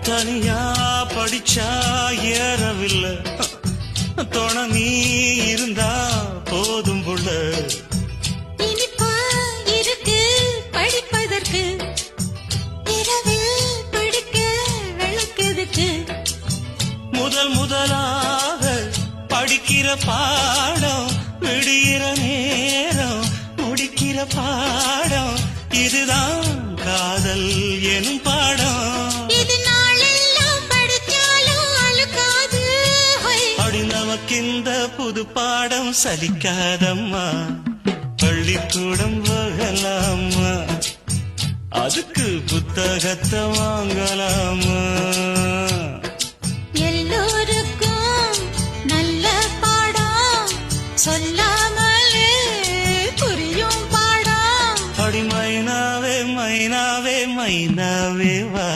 தனியா படிச்சா ஏறவில்லை, துணை நீ இருந்தா போதும் புள்ள. இனிப்பா இருக்கு படிப்பதற்கு, இரவில் படிக்க விளக்குதுக்கு. முதலாக படிக்கிற பாடம், விடுகிற நேரம் முடிக்கிற பாடம், இதுதான் காதல் எனும் பாடம். இது நாளெல்லாம் படிச்சாலும் அழுக்காது. அடி நமக்கிந்த புது பாடம் சலிக்காதம்மா, பள்ளிக்கூடம் போகலாமா, அதுக்கு புத்தகத்தை வாங்கலாமா. எல்லோருக்கும் நல்ல பாடம், சொல்லாமலே புரியும் பாடம். அடி மைனாவே மைனாவே மைனாவே வா.